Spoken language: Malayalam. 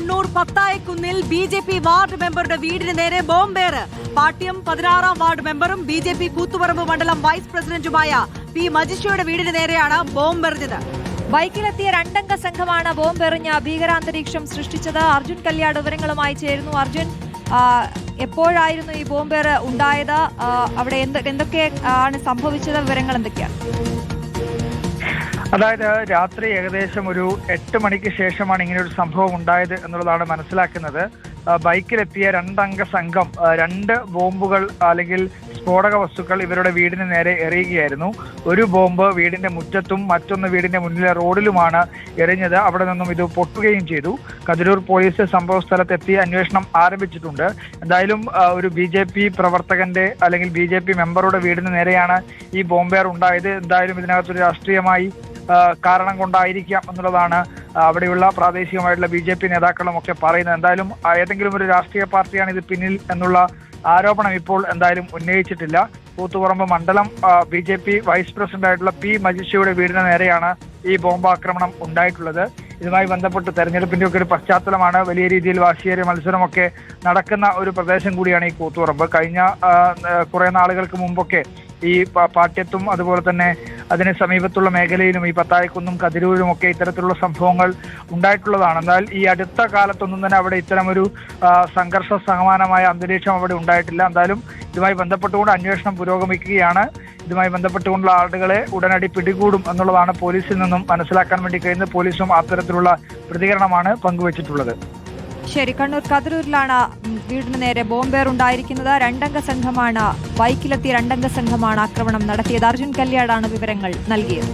കണ്ണൂർ പത്തായക്കുന്നിൽ ബി.ജെ.പി. വാർഡ് മെമ്പറുടെ വീടിന് നേരെ ബോംബേറ്. പാട്യം 16-ാം വാർഡ് മെമ്പറും ബി.ജെ.പി. കൂത്തുപറമ്പ് മണ്ഡലം വൈസ് പ്രസിഡന്റുമായ പി മജിഷയുടെ വീടിന് നേരെയാണ് ബോംബെറിഞ്ഞത്. ബൈക്കിലെത്തിയ രണ്ടംഗ സംഘമാണ് ബോംബെറിഞ്ഞ ഭീകരാന്തരീക്ഷം സൃഷ്ടിച്ചത്. അർജുൻ കല്യാട് വിവരങ്ങളുമായി ചേരുന്നു. അർജുൻ, എപ്പോഴായിരുന്നു ഈ ബോംബേറ് ഉണ്ടായത്? അവിടെ എന്തൊക്കെയാണ് സംഭവിച്ചത്? വിവരങ്ങൾ എന്തൊക്കെയാണ്? അതായത് രാത്രി ഏകദേശം ഒരു 8 മണിക്ക് ശേഷമാണ് ഇങ്ങനെ ഒരു സംഭവം ഉണ്ടായത് എന്നുള്ളതാണ് മനസ്സിലാക്കുന്നത്. ബൈക്കിലെത്തിയ രണ്ടംഗ സംഘം 2 ബോംബുകൾ അല്ലെങ്കിൽ സ്ഫോടക വസ്തുക്കൾ ഇവരുടെ വീടിന് നേരെ എറിയുകയായിരുന്നു. ഒരു ബോംബ് വീടിന്റെ മുറ്റത്തും മറ്റൊന്ന് വീടിന്റെ മുന്നിലെ റോഡിലുമാണ് എറിഞ്ഞത്. അവിടെ നിന്നും ഇത് പൊട്ടുകയും ചെയ്തു. കതിരൂർ പോലീസ് സംഭവ സ്ഥലത്തെത്തി അന്വേഷണം ആരംഭിച്ചിട്ടുണ്ട്. എന്തായാലും ഒരു ബി.ജെ.പി. പ്രവർത്തകന്റെ അല്ലെങ്കിൽ ബി.ജെ.പി. മെമ്പറുടെ വീടിന് നേരെയാണ് ഈ ബോംബേർ ഉണ്ടായത്. എന്തായാലും ഇതിനകത്തൊരു രാഷ്ട്രീയമായി കാരണം കൊണ്ടായിരിക്കാം എന്നുള്ളതാണ് അവിടെയുള്ള പ്രാദേശികമായിട്ടുള്ള ബി.ജെ.പി. നേതാക്കളും ഒക്കെ പറയുന്നത്. എന്തായാലും ഏതെങ്കിലും ഒരു രാഷ്ട്രീയ പാർട്ടിയാണ് ഇത് പിന്നിൽ എന്നുള്ള ആരോപണം ഇപ്പോൾ എന്തായാലും ഉന്നയിച്ചിട്ടില്ല. കൂത്തുപറമ്പ് മണ്ഡലം ബി.ജെ.പി. വൈസ് പ്രസിഡന്റ് ആയിട്ടുള്ള പി മജിഷയുടെ വീടിന് നേരെയാണ് ഈ ബോംബാക്രമണം ഉണ്ടായിട്ടുള്ളത്. ഇതുമായി ബന്ധപ്പെട്ട് തെരഞ്ഞെടുപ്പിന്റെ ഒക്കെ ഒരു പശ്ചാത്തലമാണ്. വലിയ രീതിയിൽ വാശിയേറിയ മത്സരമൊക്കെ നടക്കുന്ന ഒരു പ്രദേശം കൂടിയാണ് ഈ കൂത്തുപറമ്പ്. കഴിഞ്ഞ കുറെ നാളുകൾക്ക് മുമ്പൊക്കെ ഈ പാട്യത്തും അതുപോലെ തന്നെ അതിന് സമീപത്തുള്ള മേഖലയിലും ഈ പത്തായക്കുന്നും കതിരൂരും ഒക്കെ ഇത്തരത്തിലുള്ള സംഭവങ്ങൾ ഉണ്ടായിട്ടുള്ളതാണ്. എന്നാൽ ഈ അടുത്ത കാലത്തൊന്നും തന്നെ അവിടെ ഇത്തരമൊരു സംഘർഷ സമാനമായ അന്തരീക്ഷം അവിടെ ഉണ്ടായിട്ടില്ല. എന്തായാലും ഇതുമായി ബന്ധപ്പെട്ടുകൊണ്ട് അന്വേഷണം പുരോഗമിക്കുകയാണ്. ഇതുമായി ബന്ധപ്പെട്ടുകൊണ്ടുള്ള ആളുകളെ ഉടനടി പിടികൂടും എന്നുള്ളതാണ് പോലീസിൽ നിന്നും മനസ്സിലാക്കാൻ വേണ്ടി കഴിയുന്നത്. പോലീസും അത്തരത്തിലുള്ള പ്രതികരണമാണ് പങ്കുവച്ചിട്ടുള്ളത്. ശരി, കണ്ണൂർ കതിരൂരിലാണ് വീടിന് നേരെ ബോംബേർ ഉണ്ടായിരിക്കുന്നത്. ബൈക്കിലെത്തിയ രണ്ടംഗ സംഘമാണ് ആക്രമണം നടത്തിയത്. അർജുൻ കല്യാടാണ് വിവരങ്ങൾ നൽകിയത്.